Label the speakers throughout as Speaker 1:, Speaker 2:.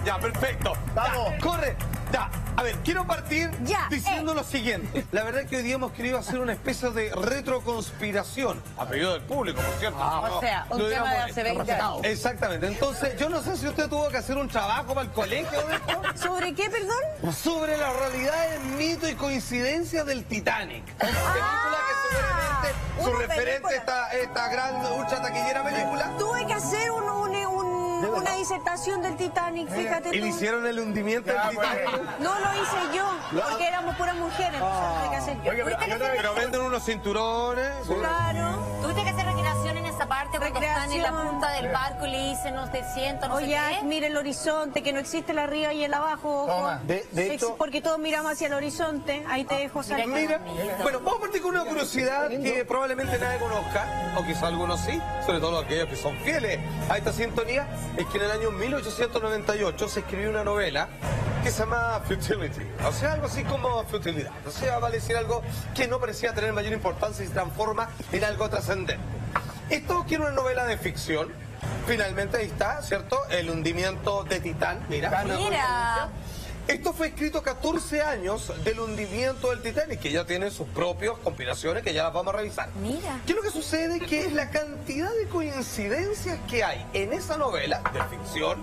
Speaker 1: Ya, perfecto.
Speaker 2: Vamos.
Speaker 1: Ya, corre. Ya, a ver, quiero partir
Speaker 3: Ya,
Speaker 1: diciendo lo siguiente. La verdad es que hoy día hemos querido hacer una especie de retroconspiración, a pedido del público, por cierto.
Speaker 3: O sea, un
Speaker 1: Lo
Speaker 3: tema de
Speaker 1: digamos
Speaker 3: hace 20 años.
Speaker 1: Exactamente. Entonces, yo no sé si usted tuvo que hacer un trabajo para el colegio de esto.
Speaker 3: ¿Sobre qué, perdón?
Speaker 1: Sobre las realidades, mito y coincidencias del Titanic. Película que seguramente su
Speaker 3: una
Speaker 1: referente,
Speaker 3: película.
Speaker 1: esta gran, ultra taquillera película.
Speaker 3: Tuve que hacer una disertación del Titanic, fíjate
Speaker 1: Y le
Speaker 3: tú.
Speaker 1: hicieron el hundimiento del Titanic.
Speaker 3: No lo hice yo, porque éramos puras mujeres, entonces tuve que hacer yo.
Speaker 2: Oye,
Speaker 1: Pero venden unos cinturones.
Speaker 3: Claro.
Speaker 4: Tuviste que hacer recreación en esa parte cuando están en la
Speaker 3: Recreación.
Speaker 4: punta del barco y le dicen no te siento, no sé
Speaker 3: Oye,
Speaker 4: qué.
Speaker 3: mira el horizonte, que no existe el arriba y el abajo. Ojo.
Speaker 2: Toma. De hecho-
Speaker 3: Porque todos miramos hacia el horizonte. Ahí te dejo salir.
Speaker 1: Mira, bueno, vamos a partir con una curiosidad que probablemente nadie conozca, o quizá algunos sí, sobre todo aquellos que son fieles a esta sintonía, es que en el año 1898 se escribió una novela que se llama Futility, o sea, algo así como futilidad, o sea, vale decir algo que no parecía tener mayor importancia y se transforma en algo trascendente. Esto que era una novela de ficción, finalmente ahí está, ¿cierto? El hundimiento de Titán, mira.
Speaker 4: Mira.
Speaker 1: Esto fue escrito 14 años del hundimiento del Titanic, que ya tiene sus propias compilaciones que ya las vamos a revisar.
Speaker 4: Mira.
Speaker 1: ¿Qué es lo que sucede? Que es la cantidad de coincidencias que hay en esa novela de ficción,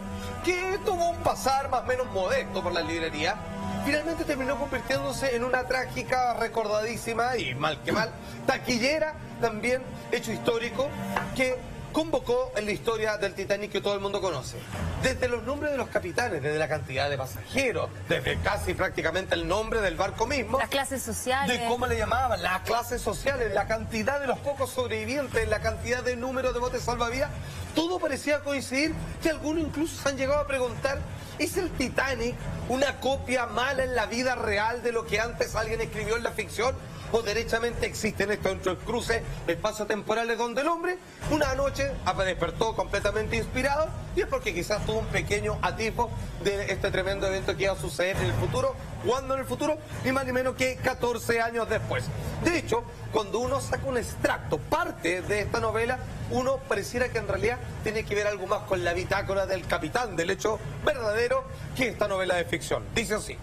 Speaker 1: que tuvo un pasar más o menos modesto por la librería, finalmente terminó convirtiéndose en una trágica, recordadísima y mal que mal, taquillera, también hecho histórico, que convocó en la historia del Titanic que todo el mundo conoce. Desde los nombres de los capitanes, desde la cantidad de pasajeros, desde casi prácticamente el nombre del barco mismo,
Speaker 4: Las clases sociales.
Speaker 1: de cómo le llamaban, las clases sociales, la cantidad de los pocos sobrevivientes, la cantidad de número de botes salvavidas, todo parecía coincidir, que algunos incluso se han llegado a preguntar, ¿es el Titanic una copia mala en la vida real de lo que antes alguien escribió en la ficción? ¿O derechamente existen estos cruces espacio-temporales donde el hombre una noche despertó completamente inspirado y es porque quizás tuvo un pequeño atisbo de este tremendo evento que iba a suceder en el futuro? ¿Cuándo en el futuro? Ni más ni menos que 14 años después. De hecho, cuando uno saca un extracto, parte de esta novela, uno pareciera que en realidad tiene que ver algo más con la bitácora del capitán, del hecho verdadero, que esta novela de ficción. Dice así.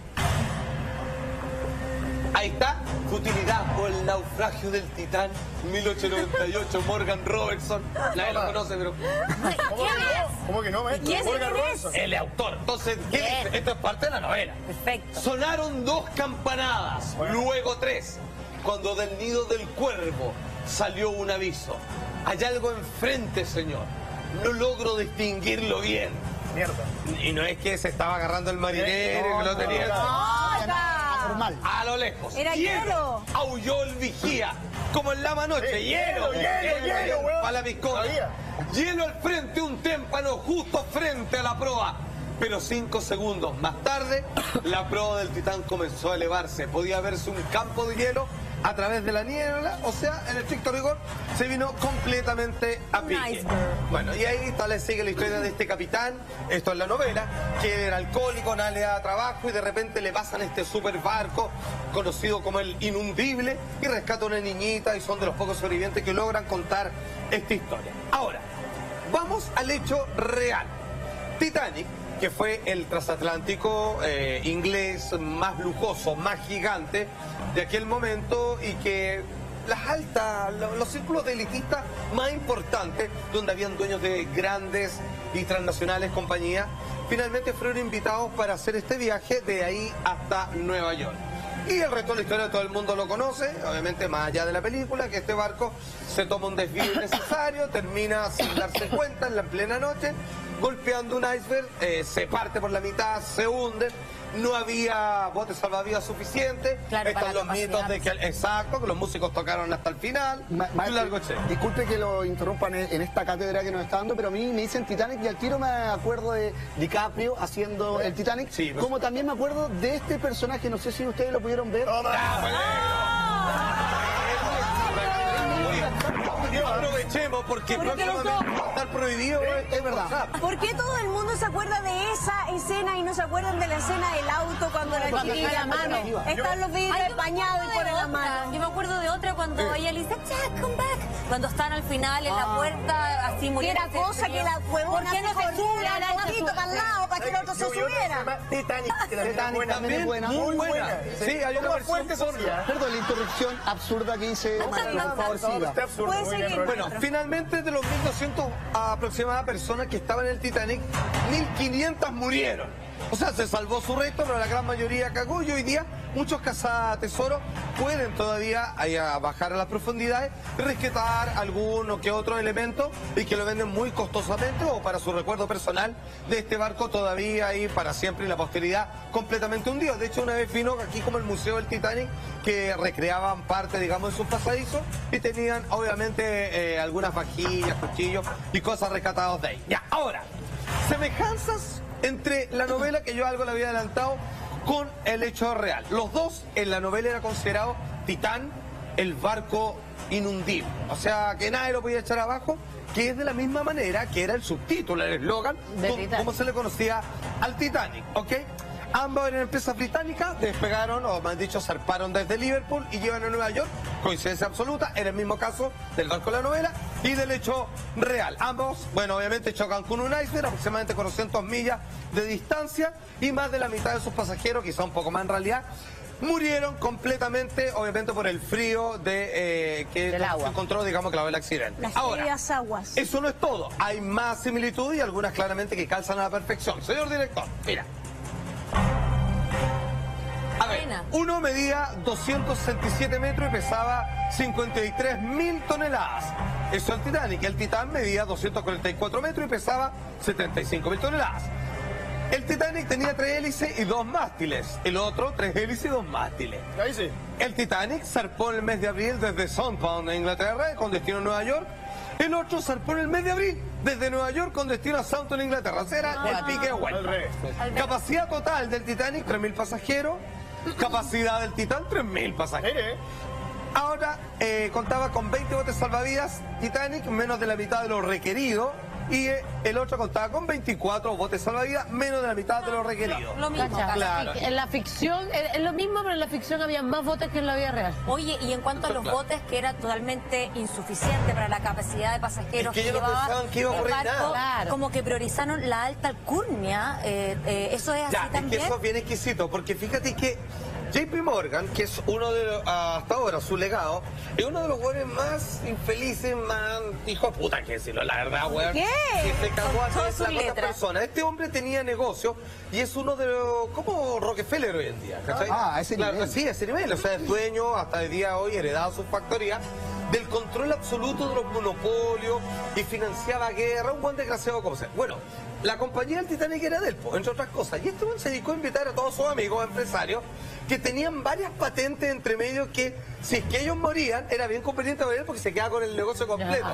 Speaker 1: Ahí está, Futilidad o el naufragio del Titán, 1898, Morgan Robertson. Nadie lo conoce, pero
Speaker 2: ¿Cómo que no, maestro?
Speaker 3: ¿Y ese
Speaker 2: Morgan
Speaker 3: quién es?
Speaker 2: Robertson.
Speaker 1: él es autor. Entonces, ¿qué
Speaker 4: Bien.
Speaker 1: dice? Esto es parte de la novela.
Speaker 4: Perfecto.
Speaker 1: Sonaron 2 campanadas, luego 3, cuando del nido del cuervo salió un aviso. Hay algo enfrente, señor. No logro distinguirlo bien.
Speaker 2: Mierda.
Speaker 1: Y no es que se estaba agarrando el marinero y que lo tenía...
Speaker 2: Normal.
Speaker 1: A lo lejos.
Speaker 3: Era hielo.
Speaker 1: Aulló el vigía. Como en la manoche. Hielo.
Speaker 2: hielo, weón.
Speaker 1: Para la piscola.
Speaker 2: Sabía.
Speaker 1: Hielo al frente, un témpano justo frente a la proa. Pero 5 segundos más tarde, la proa del Titán comenzó a elevarse. Podía verse un campo de hielo a través de la niebla. O sea, en el estricto rigor, se vino completamente a pique.
Speaker 4: iceberg.
Speaker 1: Bueno, y ahí tal vez sigue la historia de este capitán, esto es la novela, que era alcohólico, nada le daba trabajo y de repente le pasan este super barco conocido como el Inundible y rescata a una niñita y son de los pocos sobrevivientes que logran contar esta historia. Ahora, vamos al hecho real. Titanic, que fue el transatlántico inglés más lujoso, más gigante de aquel momento y que los círculos de elitistas más importantes, donde habían dueños de grandes y transnacionales compañías, finalmente fueron invitados para hacer este viaje de ahí hasta Nueva York. Y el resto de la historia todo el mundo lo conoce, obviamente más allá de la película, que este barco se toma un desvío innecesario, termina sin darse cuenta en la plena noche, golpeando un iceberg, se parte por la mitad, se hunde. No había botes salvavidas suficientes.
Speaker 4: Claro,
Speaker 1: Están
Speaker 4: para
Speaker 1: los
Speaker 4: la
Speaker 1: mitos de que,
Speaker 4: capacidad.
Speaker 1: exacto, que los músicos tocaron hasta el final. Un largo che.
Speaker 2: Disculpe que lo interrumpan en esta cátedra que nos está dando, pero a mí me dicen Titanic y al tiro me acuerdo de DiCaprio haciendo el Titanic,
Speaker 1: Sí, pues.
Speaker 2: como también me acuerdo de este personaje, no sé si ustedes lo pudieron ver.
Speaker 1: Aprovechemos porque próximamente va a estar prohibido.
Speaker 2: Es verdad.
Speaker 3: ¿Por qué todo el mundo se acuerda de esa escena y no se acuerdan de la escena del auto cuando la chiquilla la mano? Están los vidrios
Speaker 4: Ay,
Speaker 3: empañados y ponen la mano.
Speaker 4: Yo me acuerdo de otra cuando ella le dice, Jack, come back. Cuando están al final en la puerta, así
Speaker 3: Y
Speaker 4: muriendo.
Speaker 3: era cosa que la
Speaker 4: ¿Por
Speaker 3: huevona
Speaker 4: qué no se sube a la
Speaker 3: poquito para el lado para que el otro barco se subiera.
Speaker 5: Titanic, que también
Speaker 2: también es buena.
Speaker 1: muy buena. Sí, hay una versión
Speaker 5: fuerte social.
Speaker 2: Perdón, la interrupción absurda que hice. Por favor, siga.
Speaker 3: Puede seguir.
Speaker 1: Bueno, finalmente de los 1.200 aproximadas personas que estaban en el Titanic, 1.500 murieron. O sea, se salvó su resto, pero la gran mayoría cagó y hoy día muchos cazatesoros pueden todavía bajar a las profundidades y rescatar alguno que otro elemento y que lo venden muy costosamente o para su recuerdo personal de este barco todavía ahí para siempre y la posteridad completamente hundido. De hecho, una vez vino aquí como el Museo del Titanic que recreaban parte, digamos, de sus pasadizos y tenían obviamente algunas vajillas, cuchillos y cosas rescatadas de ahí. Ya, ahora, semejanzas entre la novela, que yo algo le había adelantado, con el hecho real. Los dos en la novela era considerado Titán, el barco inundible. O sea, que nadie lo podía echar abajo, que es de la misma manera que era el subtítulo, el eslogan, como se le conocía al Titanic, ¿ok? Ambas eran empresas británicas, despegaron, o más dicho, zarparon desde Liverpool y llevan a Nueva York. Coincidencia absoluta, era el mismo caso del barco de la novela y del hecho real. Ambos, bueno, obviamente chocan con un iceberg, aproximadamente 400 millas de distancia, y más de la mitad de sus pasajeros, quizá un poco más en realidad, murieron completamente, obviamente por el frío que se encontró, digamos, que la del accidente.
Speaker 3: Las
Speaker 1: Ahora,
Speaker 3: frías aguas.
Speaker 1: eso no es todo, hay más similitudes y algunas claramente que calzan a la perfección. Señor director, mira. A ver, uno medía 267 metros y pesaba 53.000 toneladas. Eso es el Titanic. El Titán medía 244 metros y pesaba 75.000 toneladas. El Titanic tenía 3 hélices y 2 mástiles. El otro, 3 hélices y 2 mástiles.
Speaker 5: Ahí sí.
Speaker 1: El Titanic zarpó en el mes de abril desde Southampton, en Inglaterra, con destino a Nueva York. El otro zarpó en el mes de abril desde Nueva York con destino a Southampton, Inglaterra. Era el pique de vuelta. Capacidad total del Titanic, 3.000 pasajeros. Capacidad del Titán, 3.000 pasajeros. Ahora contaba con 20 botes salvavidas Titanic, menos de la mitad de lo requerido. Y el otro contaba con 24 botes salvavidas, menos de la mitad de lo requerido.
Speaker 4: Lo mismo.
Speaker 1: Claro.
Speaker 6: En la ficción, es lo mismo, pero en la ficción había más botes que en la vida real.
Speaker 4: Oye, y en cuanto a los botes, que era totalmente insuficiente para la capacidad de pasajeros
Speaker 1: Es que ellos no pensaban que iba a ocurrir nada.
Speaker 6: Claro.
Speaker 4: como que priorizaron la alta alcurnia. ¿Eso es así
Speaker 1: Ya,
Speaker 4: también?
Speaker 1: es que eso es bien exquisito, porque fíjate que JP Morgan, que es uno de los, hasta ahora su legado, es uno de los jugadores más infelices, más hijo de puta, que decirlo, la verdad, weón.
Speaker 3: ¿Qué?
Speaker 1: Que se cagó a
Speaker 4: Con todas sus
Speaker 1: otras
Speaker 4: letras.
Speaker 1: personas. Este hombre tenía negocio y es uno de los, como Rockefeller hoy en día, ¿cachai?
Speaker 2: A ese nivel.
Speaker 1: Sí, a ese nivel, o sea, es dueño hasta el día de hoy, heredado su factoría, del control absoluto de los monopolios y financiaba guerra, un buen desgraciado como sea. Bueno, la compañía del Titanic era de él, entre otras cosas, y este hombre se dedicó a invitar a todos sus amigos empresarios que tenían varias patentes entre medio que, si es que ellos morían, era bien conveniente para él porque se quedaba con el negocio completo.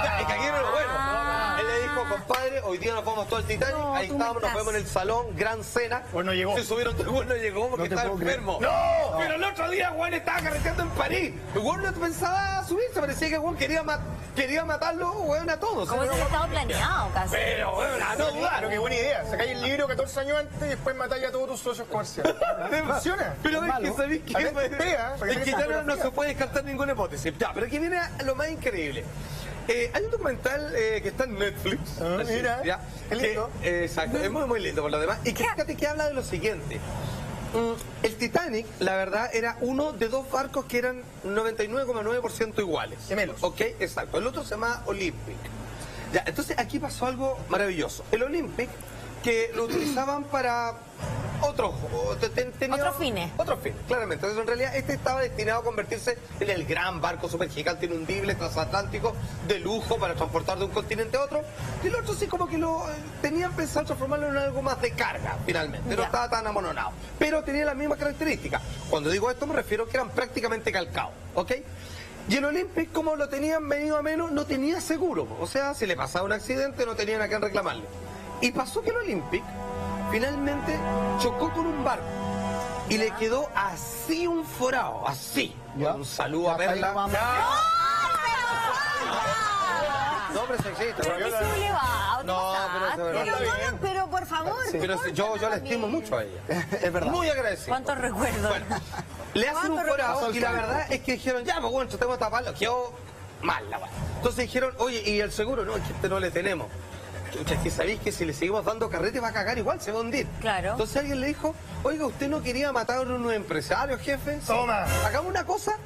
Speaker 1: Ya, y que aquí era lo bueno. Él le dijo, compadre, hoy día nos vamos todo al Titanic,
Speaker 3: No,
Speaker 1: ahí
Speaker 3: tú me
Speaker 1: estábamos, nos
Speaker 3: estás.
Speaker 1: vemos en el salón, gran cena.
Speaker 5: Pues no llegó.
Speaker 1: Se subieron, no llegó porque
Speaker 2: No te
Speaker 1: estaba
Speaker 2: puedo creer.
Speaker 1: enfermo. ¡No! Pero el otro día Juan estaba carreteando en París. El Juan no pensaba subirse, parecía que Juan quería matarlo, Juan, a todos.
Speaker 4: Como ese estado planeado casi.
Speaker 1: Pero, bueno, a no dudar.
Speaker 5: Pero qué buena idea. Sacáis el libro 14 años antes y después matáis a todos tus socios comerciales. Funciona.
Speaker 1: Pero ves que sabéis que,
Speaker 5: A ver, pega, para
Speaker 1: es
Speaker 5: que
Speaker 1: que
Speaker 5: tengas
Speaker 1: ya no
Speaker 5: fotografía.
Speaker 1: se puede descartar ninguna hipótesis. Ya, pero aquí viene lo más increíble. Hay un documental que está en Netflix.
Speaker 5: Ah,
Speaker 1: Así,
Speaker 5: mira,
Speaker 1: ¿ya?
Speaker 5: qué lindo.
Speaker 1: Exacto, es muy, muy lindo por lo demás. Y que fíjate que habla de lo siguiente. El Titanic, la verdad, era uno de dos barcos que eran 99,9% iguales.
Speaker 5: Gemelos.
Speaker 1: ¿Ok? Exacto. El otro se llama Olympic. Ya, entonces aquí pasó algo maravilloso. El Olympic, que lo utilizaban para otros
Speaker 4: fines.
Speaker 1: Otros fines, claramente. Entonces, en realidad, este estaba destinado a convertirse en el gran barco supergigante inundible transatlántico de lujo para transportar de un continente a otro. Y el otro sí como que lo tenían pensado transformarlo en algo más de carga, finalmente. No
Speaker 4: Ya.
Speaker 1: estaba tan amononado. Pero tenía las mismas características. Cuando digo esto me refiero a que eran prácticamente calcados, ¿ok? Y el Olympic, como lo tenían venido a menos, no tenía seguro. O sea, si le pasaba un accidente, no tenían a quién reclamarle. Y pasó que el Olympic finalmente chocó con un barco y le quedó así un forado, así.
Speaker 2: Ya.
Speaker 1: Un saludo a
Speaker 2: Ya,
Speaker 1: Perla.
Speaker 2: vamos.
Speaker 1: No, pero eso existe.
Speaker 4: Pero qué sublevado, ¿te
Speaker 1: No,
Speaker 4: pasaste?
Speaker 1: pero
Speaker 3: Pero, no, pero por favor.
Speaker 1: Pero yo la estimo mucho a ella.
Speaker 2: Es verdad.
Speaker 1: Muy agradecido.
Speaker 4: ¿Cuántos recuerdos?
Speaker 1: Bueno, le hacen un
Speaker 3: ¿Cuánto
Speaker 1: forado
Speaker 2: pasó
Speaker 1: y
Speaker 2: el
Speaker 1: la
Speaker 2: cambio?
Speaker 1: verdad es que dijeron, ya, pues bueno, tratemos de taparlo. Quedó mal la weá. Entonces dijeron, oye, ¿y el seguro? No, es que este no le tenemos. chucha, es que sabéis que si le seguimos dando carrete va a cagar igual, se va a hundir.
Speaker 4: Claro.
Speaker 1: Entonces alguien le dijo, oiga, ¿usted no quería matar a unos empresarios, jefe? Sí.
Speaker 5: Toma.
Speaker 1: Hagamos una cosa,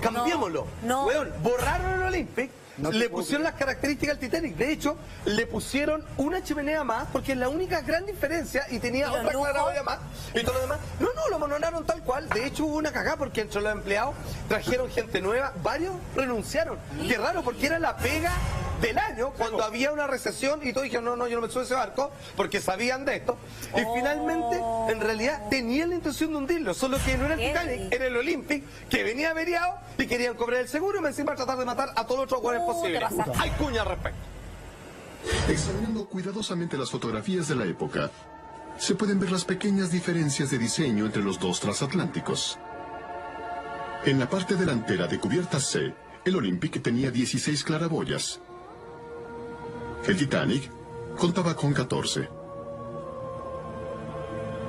Speaker 1: cambiémoslo.
Speaker 4: No.
Speaker 1: Weón, borraron el Olympic, le pusieron las características al Titanic. De hecho, le pusieron una chimenea más, porque es la única gran diferencia, y tenía
Speaker 4: ¿Y los
Speaker 1: otra
Speaker 4: lujos?
Speaker 1: claraboya más, y todo lo demás. No, lo mononaron tal cual. De hecho, hubo una cagada, porque entre los empleados trajeron gente nueva, varios renunciaron. Qué raro, porque era la pega del año, cuando había una recesión, y todos dijeron, no, yo no me subo a ese barco, porque sabían de esto. Y finalmente, en realidad, tenían la intención de hundirlo, solo que no era el Titanic, era el Olympic, que venía averiado, y querían cobrar el seguro, y me encima tratar de matar a todos los otros jugadores posibles. Hay cuña al respecto.
Speaker 7: Examinando cuidadosamente las fotografías de la época, se pueden ver las pequeñas diferencias de diseño entre los dos transatlánticos. En la parte delantera de cubierta C, el Olympic tenía 16 claraboyas. El Titanic contaba con 14.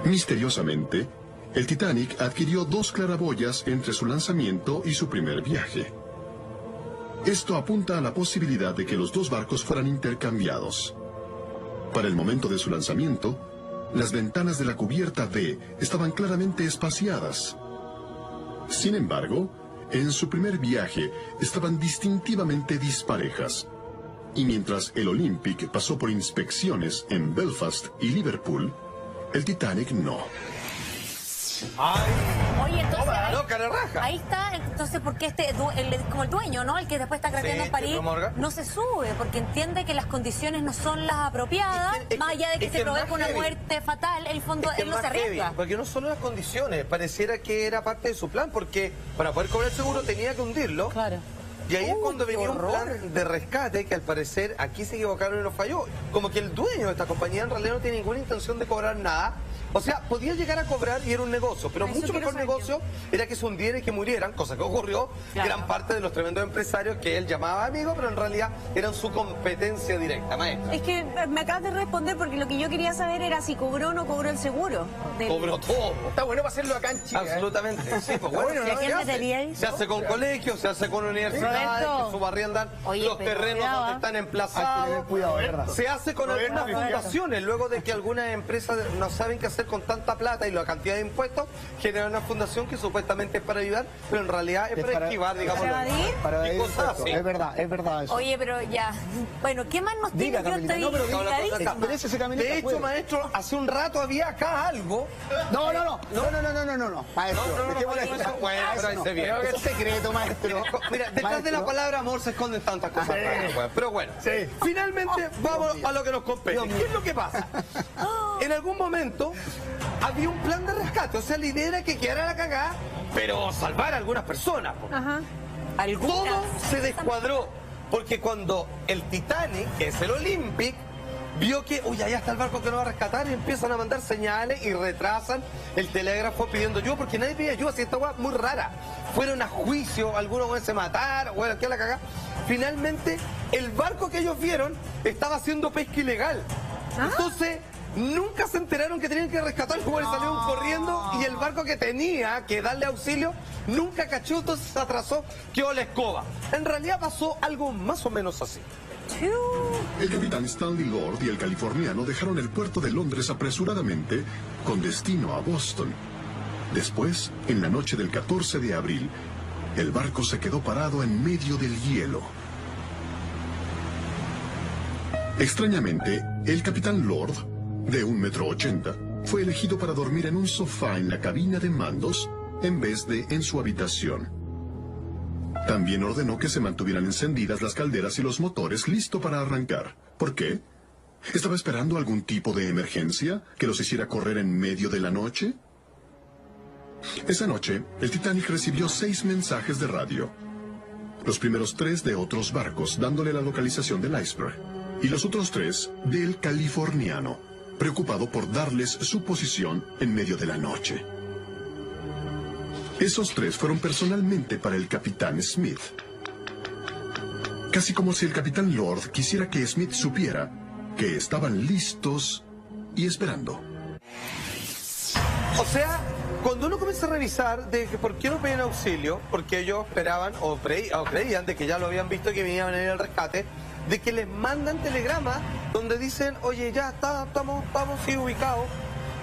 Speaker 7: Misteriosamente, el Titanic adquirió 2 claraboyas entre su lanzamiento y su primer viaje. Esto apunta a la posibilidad de que los dos barcos fueran intercambiados. Para el momento de su lanzamiento, las ventanas de la cubierta D estaban claramente espaciadas. Sin embargo, en su primer viaje estaban distintivamente disparejas. Y mientras el Olympic pasó por inspecciones en Belfast y Liverpool, el Titanic no.
Speaker 4: Oye, entonces
Speaker 1: Raja.
Speaker 4: ahí está, entonces, ¿por qué como el dueño, ¿no? El que después está craqueando en París, no se sube, porque entiende que las condiciones no son las apropiadas, más allá de que se provoque una muerte fatal, el fondo, él no se arriesga.
Speaker 1: Porque no solo las condiciones, pareciera que era parte de su plan, porque para poder cobrar el seguro tenía que hundirlo.
Speaker 6: Claro.
Speaker 1: Y ahí es cuando venía un plan de rescate que al parecer aquí se equivocaron y nos falló. Como que el dueño de esta compañía en realidad no tiene ninguna intención de cobrar nada. O sea, podía llegar a cobrar y era un negocio, pero mucho mejor negocio era que se hundiera y que murieran, cosa que ocurrió gran parte de los tremendos empresarios que él llamaba amigos, pero en realidad eran su competencia directa, maestra.
Speaker 3: Es que me acabas de responder porque lo que yo quería saber era si cobró o no cobró el seguro.
Speaker 1: Cobró todo.
Speaker 5: Está bueno para hacerlo acá en Chile.
Speaker 1: Absolutamente. Sí, pues bueno,
Speaker 3: ¿Y a quién metería ahí?
Speaker 1: se hace con colegios, se hace con universidades, que subarriendan los terrenos donde están emplazados.
Speaker 2: Cuidado, ¿verdad?
Speaker 1: Se hace con algunas fundaciones, luego de que algunas empresas no saben qué hacer con tanta plata y la cantidad de impuestos, generan una fundación que supuestamente es para ayudar, pero en realidad es para esquivar, digamos,
Speaker 2: para
Speaker 1: y cosas así.
Speaker 2: Es verdad eso.
Speaker 4: Oye, pero ya, bueno, ¿qué más nos tiene? Yo estoy
Speaker 2: No,
Speaker 1: de hecho, maestro, hace un rato había acá algo.
Speaker 2: No, maestro.
Speaker 1: Bueno, pero ahí se viene.
Speaker 2: Es secreto, maestro.
Speaker 1: Mira, detrás de la palabra amor se esconden tantas cosas. Pero bueno, finalmente vamos a lo que nos compete. ¿Qué es lo que pasa? En algún momento había un plan de rescate, o sea, la idea era que quedara la cagada, pero salvar a algunas personas.
Speaker 3: Ajá.
Speaker 1: Todo se descuadró, porque cuando el Titanic, que es el Olympic, vio que, uy, allá está el barco que nos va a rescatar, y empiezan a mandar señales y retrasan el telégrafo pidiendo ayuda, porque nadie pide ayuda, si esta hueá es muy rara. Fueron a juicio, algunos se mataron, bueno, ¿qué la cagada? Finalmente, el barco que ellos vieron estaba haciendo pesca ilegal. Entonces, nunca se enteraron que tenían que rescatar, como les salieron corriendo, y el barco que tenía que darle auxilio nunca cachó, entonces se atrasó, quedó la escoba. En realidad pasó algo más o menos así.
Speaker 7: El capitán Stanley Lord y el californiano dejaron el puerto de Londres apresuradamente con destino a Boston. Después, en la noche del 14 de abril, el barco se quedó parado en medio del hielo. Extrañamente, el capitán Lord, de 1,80 m, fue elegido para dormir en un sofá en la cabina de mandos en vez de en su habitación. También ordenó que se mantuvieran encendidas las calderas y los motores listo para arrancar. ¿Por qué? ¿Estaba esperando algún tipo de emergencia que los hiciera correr en medio de la noche? Esa noche, el Titanic recibió 6 mensajes de radio. Los primeros 3 de otros barcos dándole la localización del iceberg. Y los otros 3 del californiano, preocupado por darles su posición en medio de la noche. Esos 3 fueron personalmente para el capitán Smith. Casi como si el capitán Lord quisiera que Smith supiera que estaban listos y esperando.
Speaker 1: O sea, cuando uno comienza a revisar de que por qué no pedían auxilio, porque ellos esperaban o creían de que ya lo habían visto que venían a venir al rescate, de que les mandan telegramas donde dicen, oye, ya estamos sí ubicados.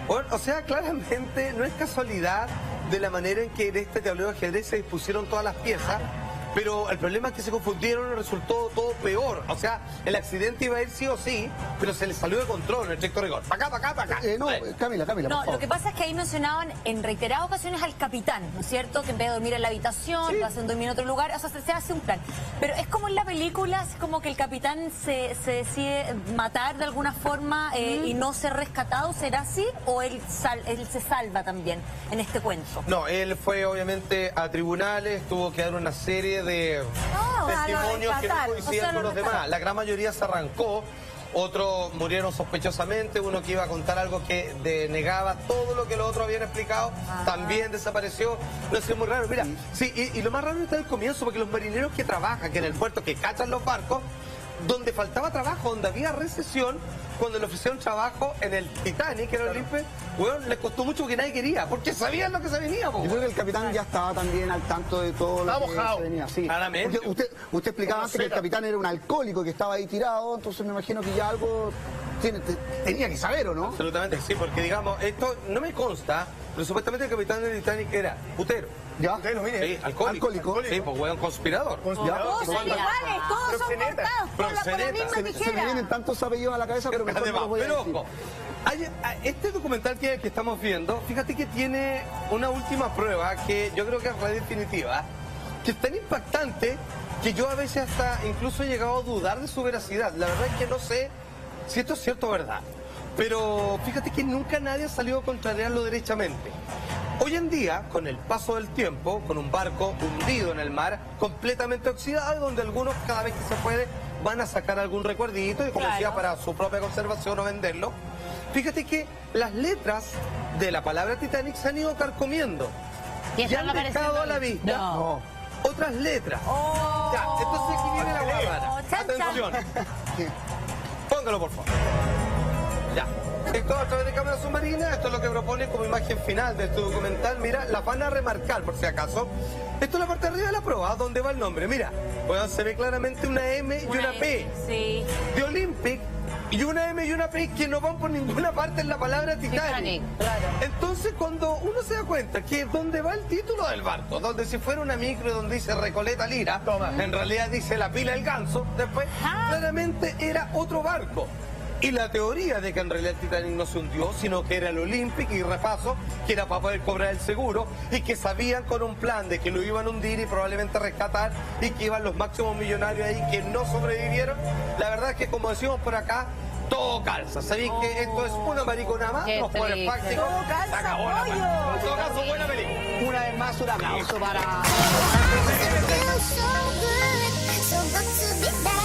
Speaker 1: Bueno, o sea, claramente no es casualidad de la manera en que en este tablero de ajedrez se dispusieron todas las piezas, pero el problema es que se confundieron y resultó todo peor. O sea, el accidente iba a ir sí o sí, pero se le salió de control en el estricto rigor. Para acá.
Speaker 2: No, Camila,
Speaker 4: No,
Speaker 2: por favor.
Speaker 4: lo que pasa es que ahí mencionaban en reiteradas ocasiones al capitán, ¿no es cierto? Que en vez de dormir en la habitación, lo hacen dormir en otro lugar, o sea, se hace un plan. Pero es como en la película, es como que el capitán se decide matar de alguna forma y no ser rescatado, ¿será así? ¿O él se salva también en este cuento?
Speaker 1: No, él fue obviamente a tribunales, tuvo que dar una serie de testimonios que no coincidían con los demás. La gran mayoría se arrancó, otros murieron sospechosamente, uno que iba a contar algo que denegaba todo lo que los otros habían explicado, también desapareció. No es muy raro, mira, sí, y lo más raro está el comienzo, porque los marineros que trabajan, que en el puerto, que cachan los barcos, donde faltaba trabajo, donde había recesión, cuando le ofrecieron trabajo en el Titanic, que era el Olympe, bueno, les costó mucho porque nadie quería, porque sabían lo que se venía.
Speaker 2: Yo creo que el capitán ya estaba también al tanto de todo lo que se venía. Sí.
Speaker 1: Claramente.
Speaker 2: Porque usted explicaba antes que el capitán era un alcohólico que estaba ahí tirado, entonces me imagino que ya algo tenía que saber, ¿o no?
Speaker 1: Absolutamente, sí, porque digamos, esto no me consta, pero supuestamente el capitán del Titanic era putero.
Speaker 2: ¿Ya?
Speaker 1: Sí, alcohólico. Sí, pues weón, conspirador.
Speaker 3: Todos son iguales, todos son cortados por la misma
Speaker 2: Se me
Speaker 3: tijera.
Speaker 2: vienen tantos apellidos a la cabeza, pero mejor no los voy a
Speaker 1: Pero
Speaker 2: decir.
Speaker 1: ojo, este documental que estamos viendo, fíjate que tiene una última prueba que yo creo que es la definitiva, que es tan impactante que yo a veces hasta incluso he llegado a dudar de su veracidad. La verdad es que no sé si esto es cierto o verdad, pero fíjate que nunca nadie ha salido a contrariarlo derechamente. Hoy en día, con el paso del tiempo, con un barco hundido en el mar, completamente oxidado, donde algunos cada vez que se puede van a sacar algún recuerdito y como decía, para su propia conservación o venderlo. Fíjate que las letras de la palabra Titanic se han ido carcomiendo y han dejado a la vista otras letras. Ya, entonces aquí viene la guarda. Atención. Póngalo, por favor. Ya. Esto a través de cámara submarina, esto es lo que propone como imagen final de este documental. Mira, las van a remarcar por si acaso. Esto es la parte de arriba de la prueba, donde va el nombre. Mira, pues se ve claramente una M y una P.
Speaker 4: Sí.
Speaker 1: De Olympic, y una M y una P que no van por ninguna parte en la palabra Titanic. Entonces, cuando uno se da cuenta que donde va el título del barco, donde si fuera una micro donde dice Recoleta Lira, en realidad dice La Pila El Ganso, después claramente era otro barco. Y la teoría de que en realidad el Titanic no se hundió, sino que era el Olympic, y repaso, que era para poder cobrar el seguro, y que sabían con un plan de que lo iban a hundir y probablemente rescatar, y que iban los máximos millonarios ahí que no sobrevivieron. La verdad es que, como decimos por acá, todo calza. ¿Sabéis que esto es una mariconada más? Los poderes fácticos.
Speaker 3: Todo calza, pollo.
Speaker 1: En todo caso, buena película.
Speaker 2: Una vez más, un aplauso para...
Speaker 8: So good to be back.